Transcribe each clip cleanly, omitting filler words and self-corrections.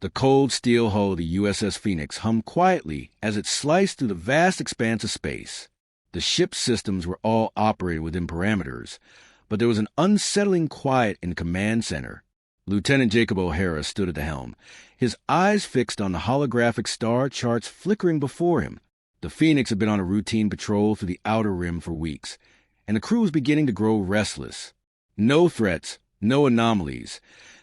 The cold steel hull of the USS Phoenix hummed quietly as it sliced through the vast expanse of space. The ship's systems were all operated within parameters, but there was an unsettling quiet in the command center. Lieutenant Jacob O'Hara stood at the helm, his eyes fixed on the holographic star charts flickering before him. The Phoenix had been on a routine patrol through the outer rim for weeks, and the crew was beginning to grow restless. No threats, no anomalies,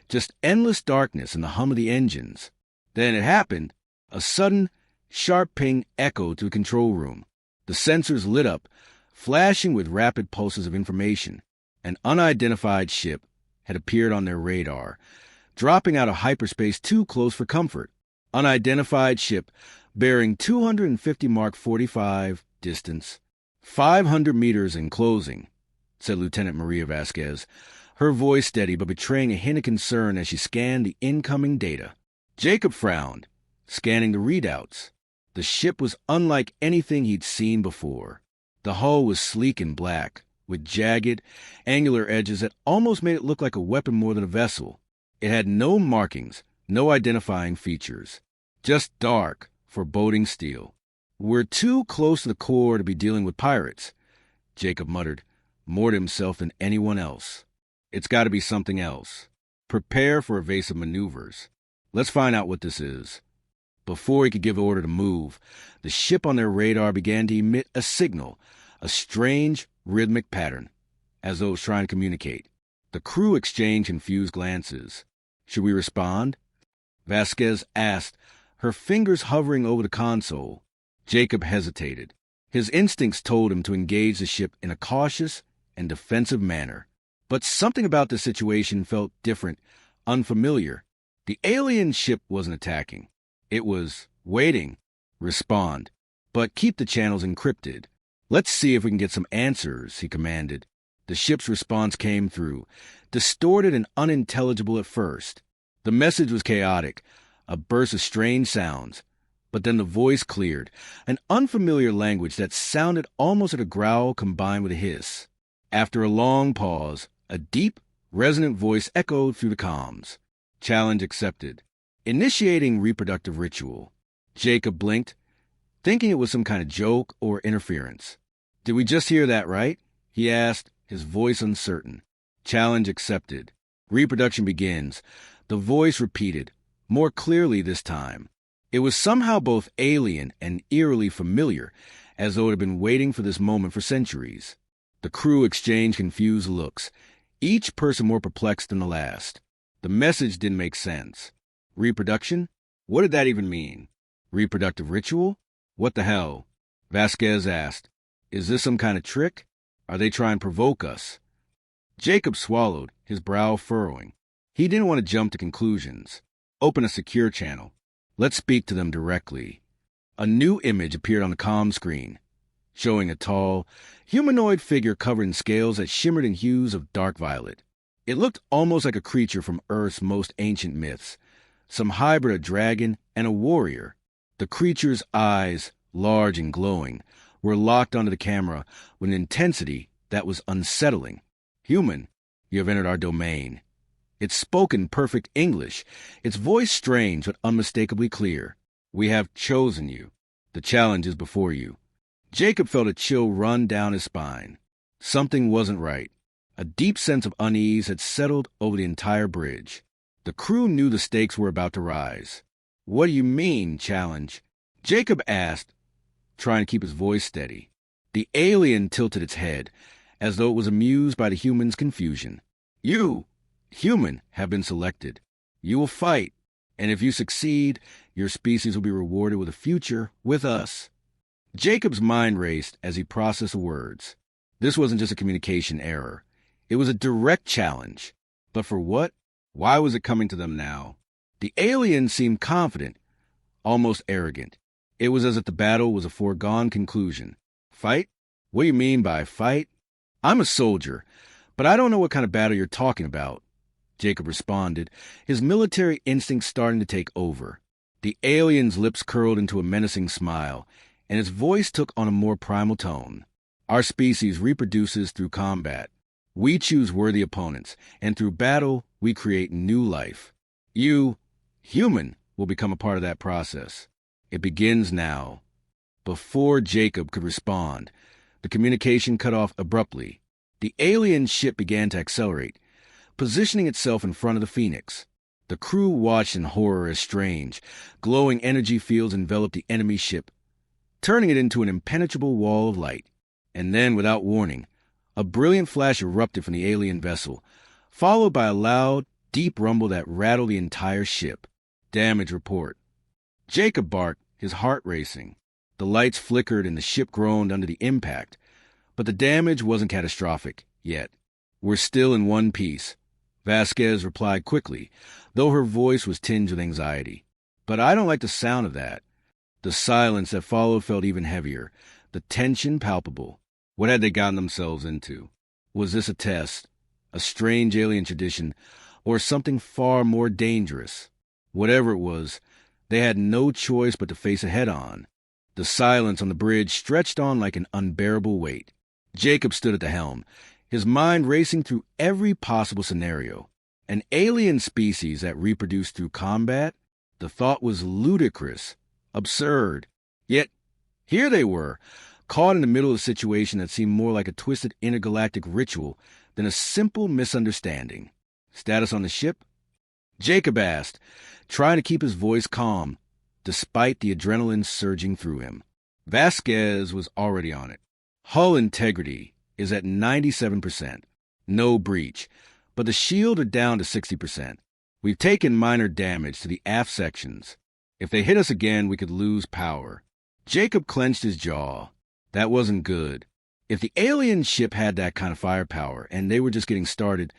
just endless darkness and the hum of the engines. Then it happened. A sudden, sharp ping echoed through the control room. The sensors lit up, flashing with rapid pulses of information. An unidentified ship had appeared on their radar, dropping out of hyperspace too close for comfort. Unidentified ship bearing 250 Mark 45 distance, 500 meters in closing, said Lieutenant Maria Vasquez, her voice steady but betraying a hint of concern as she scanned the incoming data. Jacob frowned, scanning the readouts. The ship was unlike anything he'd seen before. The hull was sleek and black, with jagged, angular edges that almost made it look like a weapon more than a vessel. It had no markings, no identifying features. Just dark, foreboding steel. "We're too close to the core to be dealing with pirates," Jacob muttered, more to himself than anyone else. "It's got to be something else. Prepare for evasive maneuvers. Let's find out what this is." Before he could give the order to move, the ship on their radar began to emit a signal, a strange, rhythmic pattern, as though it was trying to communicate. The crew exchanged confused glances. "Should we respond?" Vasquez asked, her fingers hovering over the console. Jacob hesitated. His instincts told him to engage the ship in a cautious and defensive manner. But something about the situation felt different, unfamiliar. The alien ship wasn't attacking. It was waiting. Respond. But keep the channels encrypted. "Let's see if we can get some answers," he commanded. The ship's response came through, distorted and unintelligible at first. The message was chaotic, a burst of strange sounds. But then the voice cleared, an unfamiliar language that sounded almost like a growl combined with a hiss. After a long pause, a deep, resonant voice echoed through the comms. "Challenge accepted. Initiating reproductive ritual." Jacob blinked, thinking it was some kind of joke or interference. "Did we just hear that right?" he asked, his voice uncertain. "Challenge accepted. Reproduction begins," the voice repeated, more clearly this time. It was somehow both alien and eerily familiar, as though it had been waiting for this moment for centuries. The crew exchanged confused looks, each person more perplexed than the last. The message didn't make sense. Reproduction? What did that even mean? Reproductive ritual? What the hell? Vasquez asked. "Is this some kind of trick? Are they trying to provoke us?" Jacob swallowed, his brow furrowing. He didn't want to jump to conclusions. Open a secure channel. Let's speak to them directly. A new image appeared on the comm screen, showing a tall, humanoid figure covered in scales that shimmered in hues of dark violet. It looked almost like a creature from Earth's most ancient myths, some hybrid of dragon and a warrior. The creature's eyes, large and glowing, were locked onto the camera with an intensity that was unsettling. "Human, you have entered our domain." It spoke in perfect English, its voice strange but unmistakably clear. "We have chosen you. The challenge is before you." Jacob felt a chill run down his spine. Something wasn't right. A deep sense of unease had settled over the entire bridge. The crew knew the stakes were about to rise. "What do you mean, challenge?" Jacob asked, trying to keep his voice steady. The alien tilted its head, as though it was amused by the human's confusion. "You, human, have been selected. You will fight, and if you succeed, your species will be rewarded with a future with us." Jacob's mind raced as he processed the words. This wasn't just a communication error. It was a direct challenge. But for what? Why was it coming to them now? The alien seemed confident, almost arrogant. It was as if the battle was a foregone conclusion. "Fight? What do you mean by fight?" "I'm a soldier, but I don't know what kind of battle you're talking about," Jacob responded, his military instincts starting to take over. The alien's lips curled into a menacing smile, and his voice took on a more primal tone. "Our species reproduces through combat. We choose worthy opponents, and through battle, we create new life. You, human, will become a part of that process. It begins now. Before Jacob could respond, the communication cut off abruptly. The alien ship began to accelerate, positioning itself in front of the Phoenix. The crew watched in horror as strange, glowing energy fields enveloped the enemy ship, turning it into an impenetrable wall of light. And then, without warning, a brilliant flash erupted from the alien vessel, followed by a loud, deep rumble that rattled the entire ship. Damage report. Jacob barked, his heart racing. The lights flickered and the ship groaned under the impact, but the damage wasn't catastrophic yet. We're still in one piece. Vasquez replied quickly, though her voice was tinged with anxiety. But I don't like the sound of that. The silence that followed felt even heavier, the tension palpable. What had they gotten themselves into? Was this a test, a strange alien tradition, or something far more dangerous? Whatever it was, they had no choice but to face it head-on. The silence on the bridge stretched on like an unbearable weight. Jacob stood at the helm, his mind racing through every possible scenario. An alien species that reproduced through combat? The thought was ludicrous, absurd. Yet, here they were, caught in the middle of a situation that seemed more like a twisted intergalactic ritual than a simple misunderstanding. Status on the ship? Jacob asked, trying to keep his voice calm, despite the adrenaline surging through him. Vasquez was already on it. Hull integrity is at 97%. No breach, but the shield are down to 60%. We've taken minor damage to the aft sections. If they hit us again, we could lose power. Jacob clenched his jaw. That wasn't good. If the alien ship had that kind of firepower, and they were just getting started,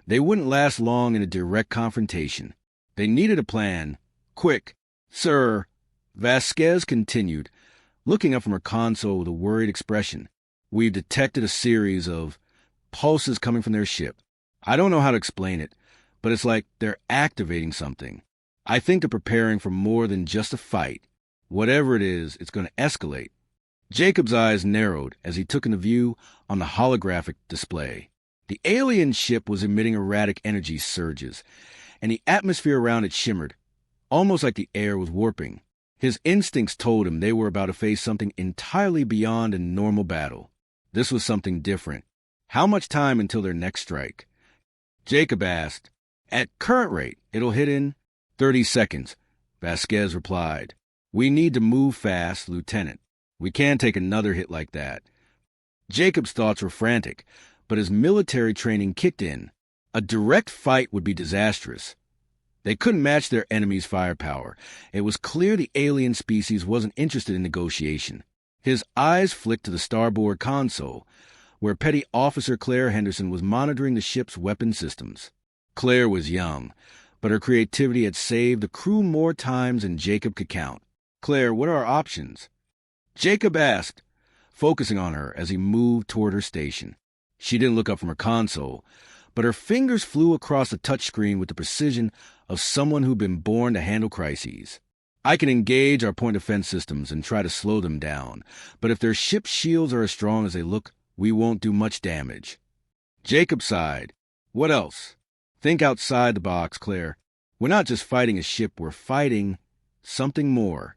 they wouldn't last long in a direct confrontation. They needed a plan. Quick. Sir, Vasquez continued, looking up from her console with a worried expression. We've detected a series of pulses coming from their ship. I don't know how to explain it, but it's like they're activating something. I think they're preparing for more than just a fight. Whatever it is, it's going to escalate. Jacob's eyes narrowed as he took in the view on the holographic display. The alien ship was emitting erratic energy surges, and the atmosphere around it shimmered, almost like the air was warping. His instincts told him they were about to face something entirely beyond a normal battle. This was something different. How much time until their next strike? Jacob asked. At current rate, it'll hit in 30 seconds, Vasquez replied. We need to move fast, Lieutenant. We can't take another hit like that. Jacob's thoughts were frantic, but his military training kicked in. A direct fight would be disastrous. They couldn't match their enemy's firepower. It was clear the alien species wasn't interested in negotiation. His eyes flicked to the starboard console, where Petty Officer Claire Henderson was monitoring the ship's weapon systems. Claire was young, but her creativity had saved the crew more times than Jacob could count. Claire, what are our options? Jacob asked, focusing on her as he moved toward her station. She didn't look up from her console, but her fingers flew across the touchscreen with the precision of someone who'd been born to handle crises. I can engage our point defense systems and try to slow them down, but if their ship's shields are as strong as they look, we won't do much damage. Jacob sighed. What else? Think outside the box, Claire. We're not just fighting a ship, we're fighting something more.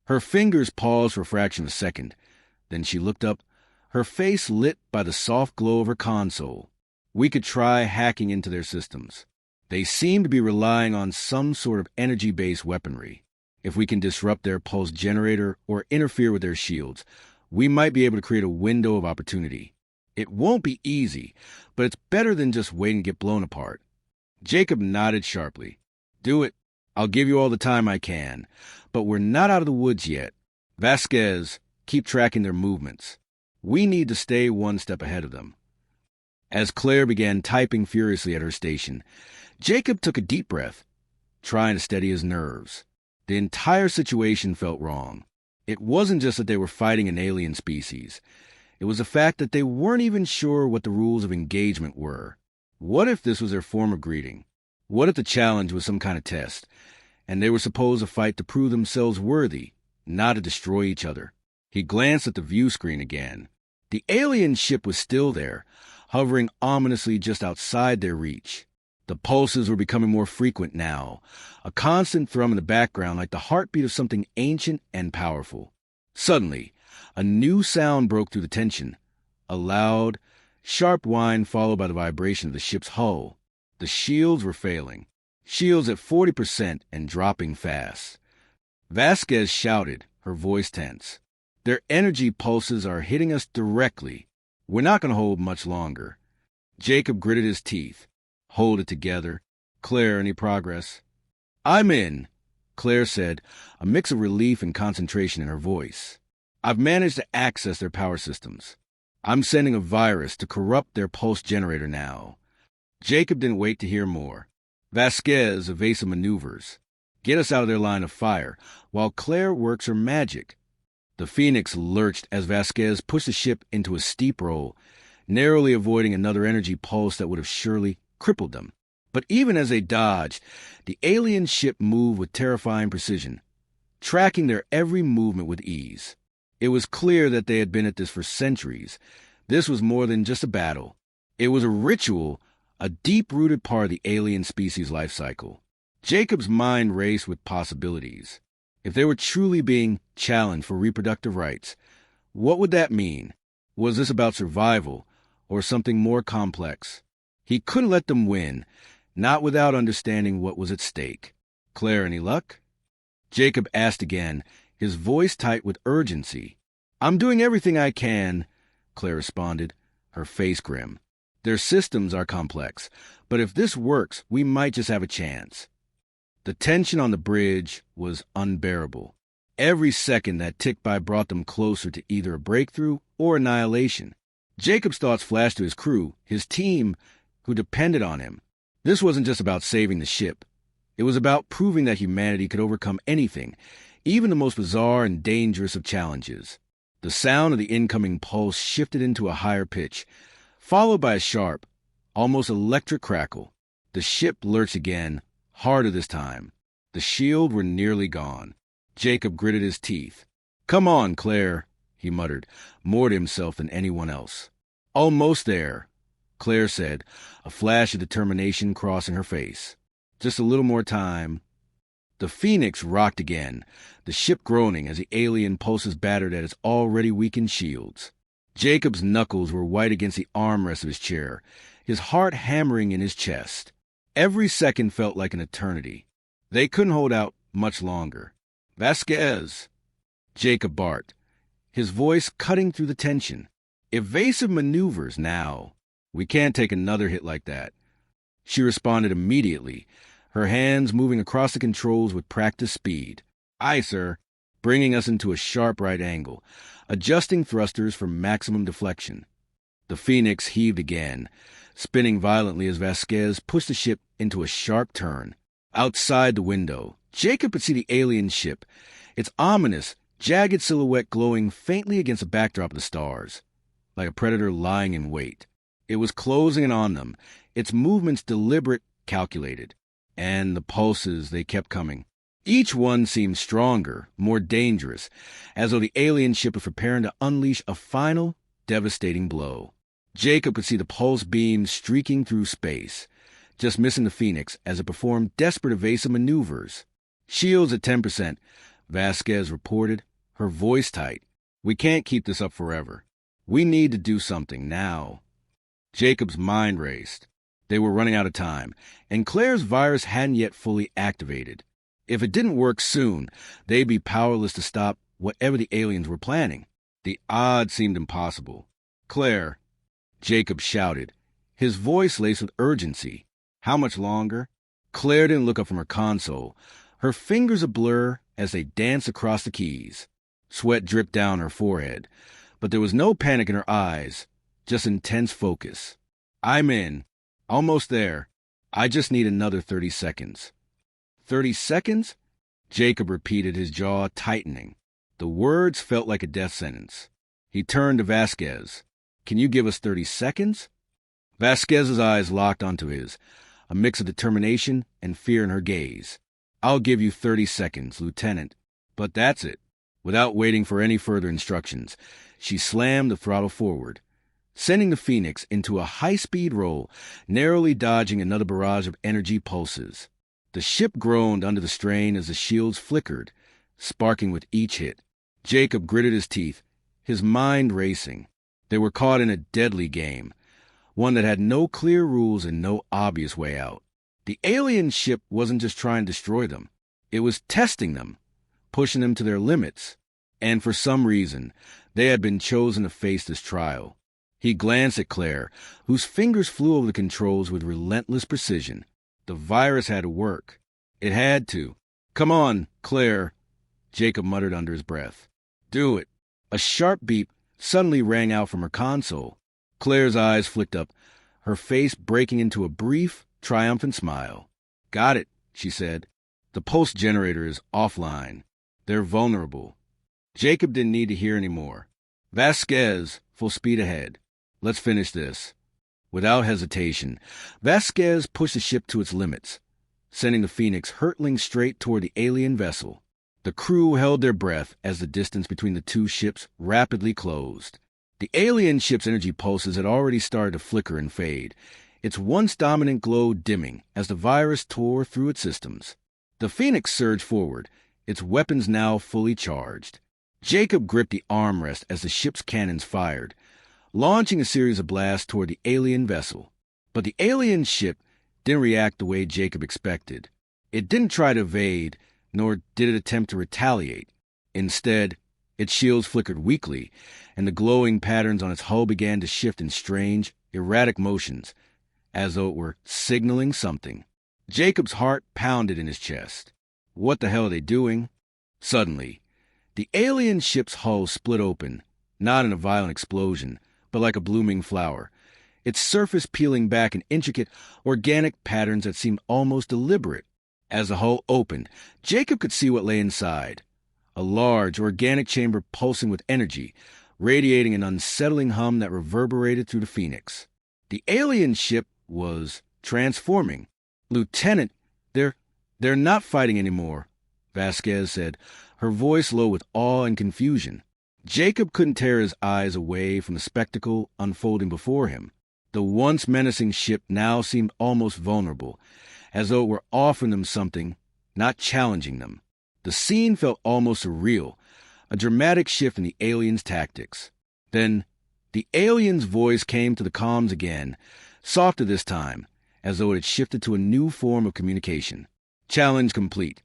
Her fingers paused for a fraction of a second. Then she looked up, her face lit by the soft glow of her console. We could try hacking into their systems. They seem to be relying on some sort of energy-based weaponry. If we can disrupt their pulse generator or interfere with their shields, we might be able to create a window of opportunity. It won't be easy, but it's better than just waiting to get blown apart. Jacob nodded sharply. Do it. I'll give you all the time I can. But we're not out of the woods yet. Vasquez, keep tracking their movements. We need to stay one step ahead of them. As Claire began typing furiously at her station, Jacob took a deep breath, trying to steady his nerves. The entire situation felt wrong. It wasn't just that they were fighting an alien species. It was the fact that they weren't even sure what the rules of engagement were. What if this was their form of greeting? What if the challenge was some kind of test, and they were supposed to fight to prove themselves worthy, not to destroy each other? He glanced at the view screen again. The alien ship was still there, hovering ominously just outside their reach. The pulses were becoming more frequent now, a constant thrum in the background like the heartbeat of something ancient and powerful. Suddenly, a new sound broke through the tension, a loud, sharp whine followed by the vibration of the ship's hull. The shields were failing, shields at 40% and dropping fast. Vasquez shouted, her voice tense. Their energy pulses are hitting us directly. We're not going to hold much longer. Jacob gritted his teeth. Hold it together. Claire, any progress? I'm in, Claire said, a mix of relief and concentration in her voice. I've managed to access their power systems. I'm sending a virus to corrupt their pulse generator now. Jacob didn't wait to hear more. Vasquez, evasive maneuvers. Get us out of their line of fire, while Claire works her magic. The Phoenix lurched as Vasquez pushed the ship into a steep roll, narrowly avoiding another energy pulse that would have surely crippled them. But even as they dodged, the alien ship moved with terrifying precision, tracking their every movement with ease. It was clear that they had been at this for centuries. This was more than just a battle. It was a ritual, a deep-rooted part of the alien species' life cycle. Jacob's mind raced with possibilities. If they were truly being challenged for reproductive rights, what would that mean? Was this about survival, or something more complex? He couldn't let them win, not without understanding what was at stake. Claire, any luck? Jacob asked again, his voice tight with urgency. I'm doing everything I can, Claire responded, her face grim. Their systems are complex, but if this works, we might just have a chance. The tension on the bridge was unbearable. Every second that ticked by brought them closer to either a breakthrough or annihilation. Jacob's thoughts flashed to his crew, his team, who depended on him. This wasn't just about saving the ship. It was about proving that humanity could overcome anything, even the most bizarre and dangerous of challenges. The sound of the incoming pulse shifted into a higher pitch, followed by a sharp, almost electric crackle. The ship lurched again, harder this time. The shield were nearly gone. Jacob gritted his teeth. Come on, Claire, he muttered, more to himself than anyone else. Almost there, Claire said, a flash of determination crossing her face. Just a little more time. The Phoenix rocked again, the ship groaning as the alien pulses battered at its already weakened shields. Jacob's knuckles were white against the armrest of his chair, his heart hammering in his chest. Every second felt like an eternity. They couldn't hold out much longer. Vasquez, Jacob barked, his voice cutting through the tension. Evasive maneuvers now. We can't take another hit like that. She responded immediately, her hands moving across the controls with practiced speed. Aye, sir, bringing us into a sharp right angle, adjusting thrusters for maximum deflection. The Phoenix heaved again, spinning violently as Vasquez pushed the ship into a sharp turn. Outside the window, Jacob could see the alien ship, its ominous, jagged silhouette glowing faintly against the backdrop of the stars, like a predator lying in wait. It was closing in on them, its movements deliberate, calculated. And the pulses, they kept coming. Each one seemed stronger, more dangerous, as though the alien ship was preparing to unleash a final, devastating blow. Jacob could see the pulse beams streaking through space, just missing the Phoenix as it performed desperate evasive maneuvers. Shields at 10%, Vasquez reported, her voice tight. We can't keep this up forever. We need to do something now. Jacob's mind raced. They were running out of time, and Claire's virus hadn't yet fully activated. If it didn't work soon, they'd be powerless to stop whatever the aliens were planning. The odds seemed impossible. Claire, Jacob shouted, his voice laced with urgency. How much longer? Claire didn't look up from her console, her fingers a blur as they danced across the keys. Sweat dripped down her forehead, but there was no panic in her eyes, just intense focus. I'm in. Almost there. I just need another 30 seconds. 30 seconds? Jacob repeated, his jaw tightening. The words felt like a death sentence. He turned to Vasquez. Can you give us 30 seconds? Vasquez's eyes locked onto his, a mix of determination and fear in her gaze. I'll give you 30 seconds, Lieutenant. But that's it. Without waiting for any further instructions, she slammed the throttle forward. sending the Phoenix into a high-speed roll, narrowly dodging another barrage of energy pulses. The ship groaned under the strain as the shields flickered, sparking with each hit. Jacob gritted his teeth, his mind racing. They were caught in a deadly game, one that had no clear rules and no obvious way out. The alien ship wasn't just trying to destroy them. It was testing them, pushing them to their limits. And for some reason, they had been chosen to face this trial. He glanced at Claire, whose fingers flew over the controls with relentless precision. The virus had to work. It had to. "Come on, Claire," Jacob muttered under his breath. "Do it." A sharp beep suddenly rang out from her console. Claire's eyes flicked up, her face breaking into a brief, triumphant smile. "Got it," she said. "The pulse generator is offline. They're vulnerable." Jacob didn't need to hear any more. "Vasquez, full speed ahead. Let's finish this." Without hesitation, Vasquez pushed the ship to its limits, sending the Phoenix hurtling straight toward the alien vessel. The crew held their breath as the distance between the two ships rapidly closed. The alien ship's energy pulses had already started to flicker and fade, its once dominant glow dimming as the virus tore through its systems. The Phoenix surged forward, its weapons now fully charged. Jacob gripped the armrest as the ship's cannons fired, launching a series of blasts toward the alien vessel. But the alien ship didn't react the way Jacob expected. It didn't try to evade, nor did it attempt to retaliate. Instead, its shields flickered weakly, and the glowing patterns on its hull began to shift in strange, erratic motions, as though it were signaling something. Jacob's heart pounded in his chest. What the hell are they doing? Suddenly, the alien ship's hull split open, not in a violent explosion, but like a blooming flower, its surface peeling back in intricate, organic patterns that seemed almost deliberate. As the hull opened, Jacob could see what lay inside. A large, organic chamber pulsing with energy, radiating an unsettling hum that reverberated through the Phoenix. The alien ship was transforming. "Lieutenant, they're not fighting anymore," Vasquez said, her voice low with awe and confusion. Jacob couldn't tear his eyes away from the spectacle unfolding before him. The once menacing ship now seemed almost vulnerable, as though it were offering them something, not challenging them. The scene felt almost surreal, a dramatic shift in the aliens' tactics. Then, the alien's voice came to the comms again, softer this time, as though it had shifted to a new form of communication. "Challenge complete,"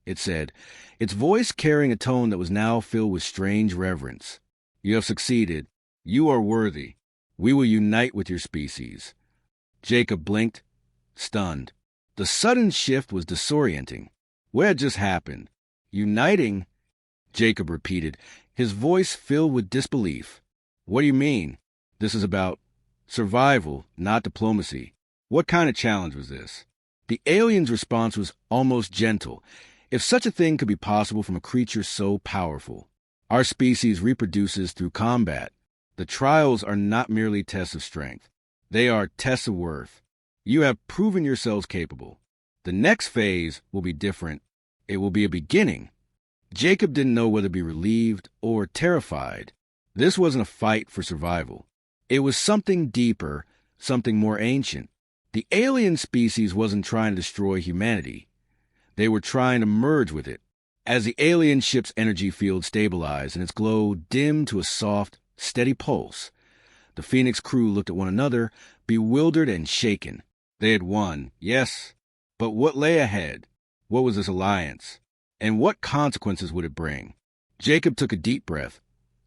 it said, its voice carrying a tone that was now filled with strange reverence. "You have succeeded. You are worthy. We will unite with your species." Jacob blinked, stunned. The sudden shift was disorienting. What had just happened? "Uniting?" Jacob repeated, his voice filled with disbelief. "What do you mean? This is about survival, not diplomacy. What kind of challenge was this?" The alien's response was almost gentle, if such a thing could be possible from a creature so powerful. "Our species reproduces through combat. The trials are not merely tests of strength. They are tests of worth. You have proven yourselves capable. The next phase will be different. It will be a beginning." Jacob didn't know whether to be relieved or terrified. This wasn't a fight for survival. It was something deeper, something more ancient. The alien species wasn't trying to destroy humanity. They were trying to merge with it. As the alien ship's energy field stabilized and its glow dimmed to a soft, steady pulse, the Phoenix crew looked at one another, bewildered and shaken. They had won, yes, but what lay ahead? What was this alliance? And what consequences would it bring? Jacob took a deep breath,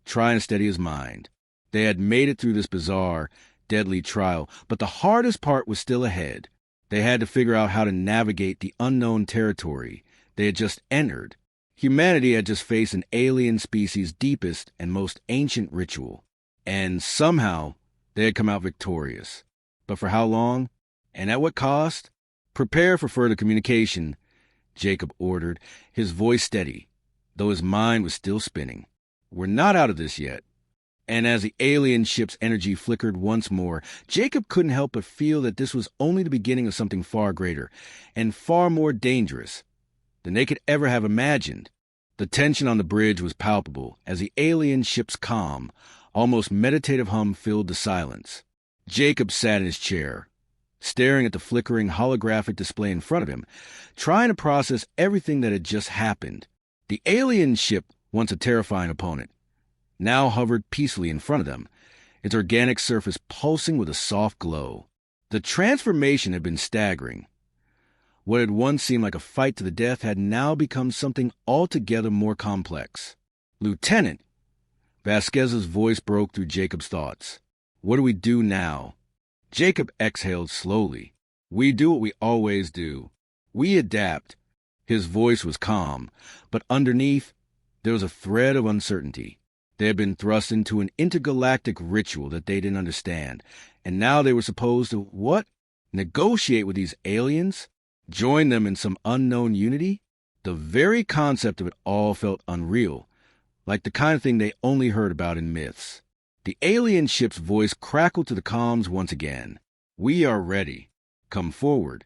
trying to steady his mind. They had made it through this bizarre, deadly trial, but the hardest part was still ahead. They had to figure out how to navigate the unknown territory they had just entered. Humanity had just faced an alien species' deepest and most ancient ritual, and somehow they had come out victorious. But for how long? And at what cost? "Prepare for further communication," Jacob ordered, his voice steady, though his mind was still spinning. "We're not out of this yet." And as the alien ship's energy flickered once more, Jacob couldn't help but feel that this was only the beginning of something far greater and far more dangerous than they could ever have imagined. The tension on the bridge was palpable as the alien ship's comm, Almost meditative hum filled the silence. Jacob sat in his chair, staring at the flickering holographic display in front of him, trying to process everything that had just happened. The alien ship, once a terrifying opponent, now hovered peacefully in front of them, its organic surface pulsing with a soft glow. The transformation had been staggering. What had once seemed like a fight to the death had now become something altogether more complex. "Lieutenant," Vasquez's voice broke through Jacob's thoughts. "What do we do now?" Jacob exhaled slowly. "We do what we always do. We adapt." His voice was calm, but underneath, there was a thread of uncertainty. They had been thrust into an intergalactic ritual that they didn't understand, and now they were supposed to, what? Negotiate with these aliens? Join them in some unknown unity? The very concept of it all felt unreal, like the kind of thing they only heard about in myths. The alien ship's voice crackled to the comms once again. "We are ready. Come forward."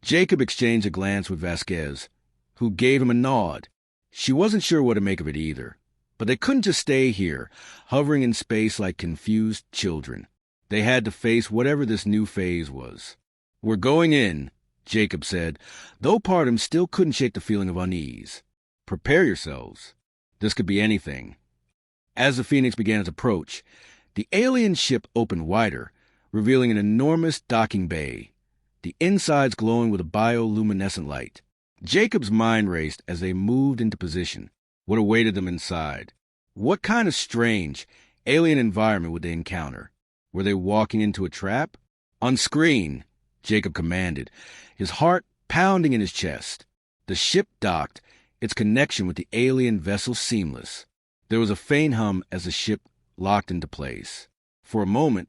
Jacob exchanged a glance with Vasquez, who gave him a nod. She wasn't sure what to make of it either. But they couldn't just stay here, hovering in space like confused children. They had to face whatever this new phase was. "We're going in," Jacob said, though part of him still couldn't shake the feeling of unease. "Prepare yourselves. This could be anything." As the Phoenix began its approach, the alien ship opened wider, revealing an enormous docking bay, the insides glowing with a bioluminescent light. Jacob's mind raced as they moved into position. What awaited them inside? What kind of strange, alien environment would they encounter? Were they walking into a trap? "On screen," Jacob commanded, his heart pounding in his chest. The ship docked, its connection with the alien vessel seamless. There was a faint hum as the ship locked into place. For a moment,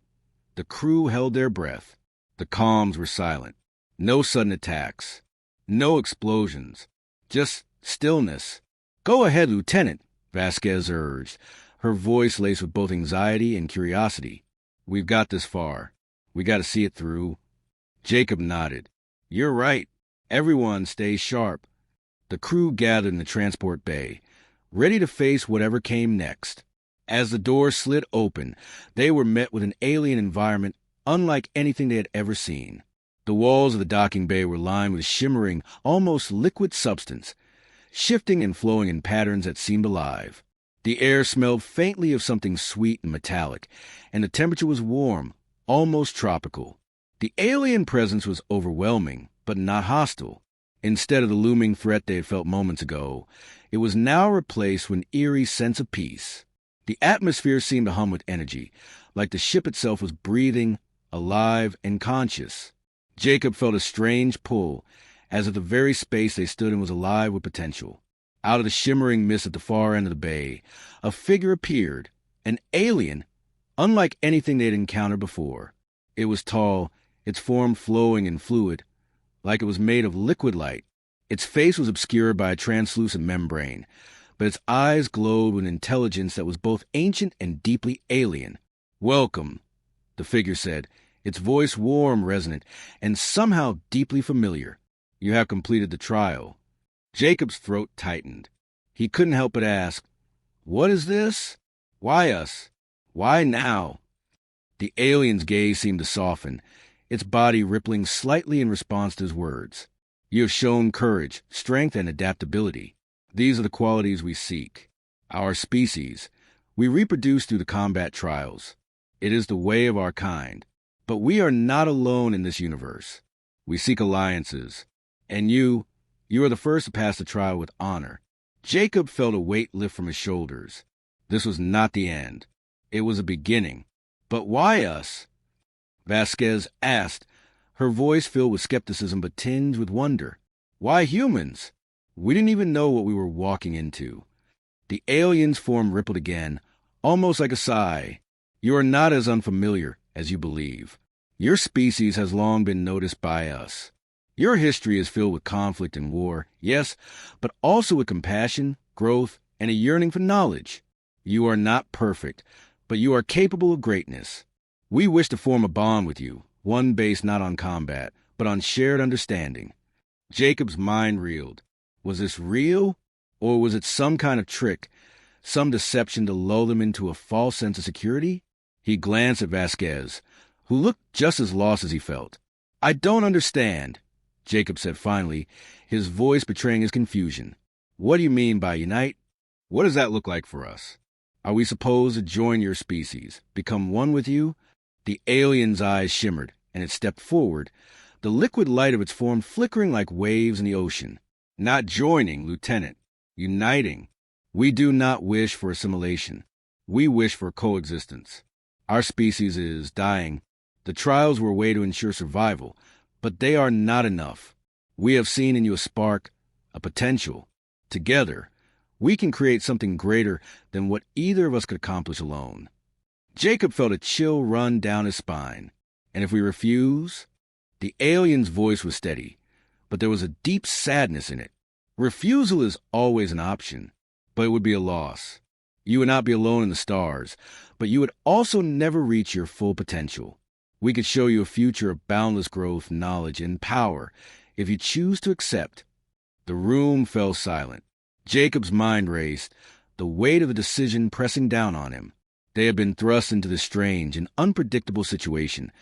the crew held their breath. The comms were silent. No sudden attacks. No explosions. Just stillness. "Go ahead, Lieutenant," Vasquez urged, her voice laced with both anxiety and curiosity. "We've got this far. We got to see it through." Jacob nodded. "You're right. Everyone stay sharp." The crew gathered in the transport bay, ready to face whatever came next. As the door slid open, they were met with an alien environment unlike anything they had ever seen. The walls of the docking bay were lined with shimmering, almost liquid substance, shifting and flowing in patterns that seemed alive. The air smelled faintly of something sweet and metallic, and the temperature was warm, almost tropical. The alien presence was overwhelming, but not hostile. Instead of the looming threat they had felt moments ago, it was now replaced with an eerie sense of peace. The atmosphere seemed to hum with energy, like the ship itself was breathing, alive, and conscious. Jacob felt a strange pull, as if the very space they stood in was alive with potential. Out of the shimmering mist at the far end of the bay, a figure appeared, an alien, unlike anything they had encountered before. It was tall, its form flowing and fluid, like it was made of liquid light. Its face was obscured by a translucent membrane, but its eyes glowed with intelligence that was both ancient and deeply alien. "Welcome," the figure said, its voice warm, resonant, and somehow deeply familiar. "You have completed the trial." Jacob's throat tightened. He couldn't help but ask, "What is this? Why us? Why now?" The alien's gaze seemed to soften, its body rippling slightly in response to his words. "You have shown courage, strength, and adaptability. These are the qualities we seek. Our species. We reproduce through the combat trials. It is the way of our kind. But we are not alone in this universe. We seek alliances. And you are the first to pass the trial with honor." Jacob felt a weight lift from his shoulders. This was not the end. It was a beginning. "But why us?" Vasquez asked, her voice filled with skepticism but tinged with wonder. "Why humans? We didn't even know what we were walking into." The alien's form rippled again, almost like a sigh. "You are not as unfamiliar as you believe. Your species has long been noticed by us. Your history is filled with conflict and war, yes, but also with compassion, growth, and a yearning for knowledge. You are not perfect, but you are capable of greatness. We wish to form a bond with you, one based not on combat, but on shared understanding." Jacob's mind reeled. Was this real, or was it some kind of trick, some deception to lull them into a false sense of security? He glanced at Vasquez, who looked just as lost as he felt. "I don't understand," Jacob said finally, his voice betraying his confusion. "What do you mean by unite? What does that look like for us? Are we supposed to join your species, become one with you?" The alien's eyes shimmered, and it stepped forward, the liquid light of its form flickering like waves in the ocean. "Not joining, Lieutenant. Uniting. We do not wish for assimilation. We wish for coexistence. Our species is dying. The trials were a way to ensure survival, but they are not enough. We have seen in you a spark, a potential. Together, we can create something greater than what either of us could accomplish alone." Jacob felt a chill run down his spine. "And if we refuse?" The alien's voice was steady, but there was a deep sadness in it. "Refusal is always an option, but it would be a loss. You would not be alone in the stars, but you would also never reach your full potential. We could show you a future of boundless growth, knowledge, and power if you choose to accept." The room fell silent. Jacob's mind raced, the weight of the decision pressing down on him. They had been thrust into this strange and unpredictable situation,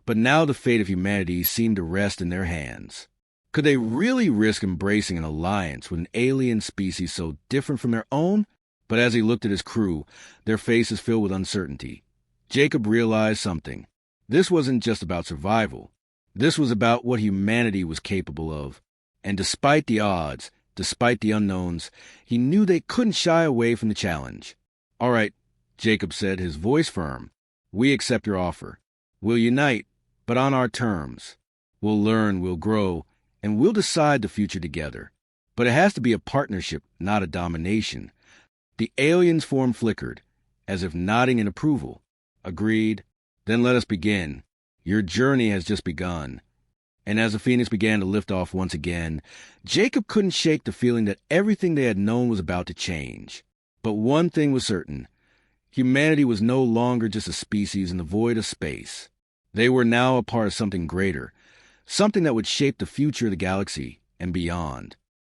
but now the fate of humanity seemed to rest in their hands. Could they really risk embracing an alliance with an alien species so different from their own? But as he looked at his crew, their faces filled with uncertainty. Jacob realized something. This wasn't just about survival. This was about what humanity was capable of. And despite the odds, despite the unknowns, he knew they couldn't shy away from the challenge. "All right," Jacob said, his voice firm. "We accept your offer. We'll unite, but on our terms. We'll learn, we'll grow, and we'll decide the future together. But it has to be a partnership, not a domination." The alien's form flickered, as if nodding in approval. "Agreed. Then let us begin. Your journey has just begun." And as the Phoenix began to lift off once again, Jacob couldn't shake the feeling that everything they had known was about to change. But one thing was certain. Humanity was no longer just a species in the void of space. They were now a part of something greater, something that would shape the future of the galaxy and beyond.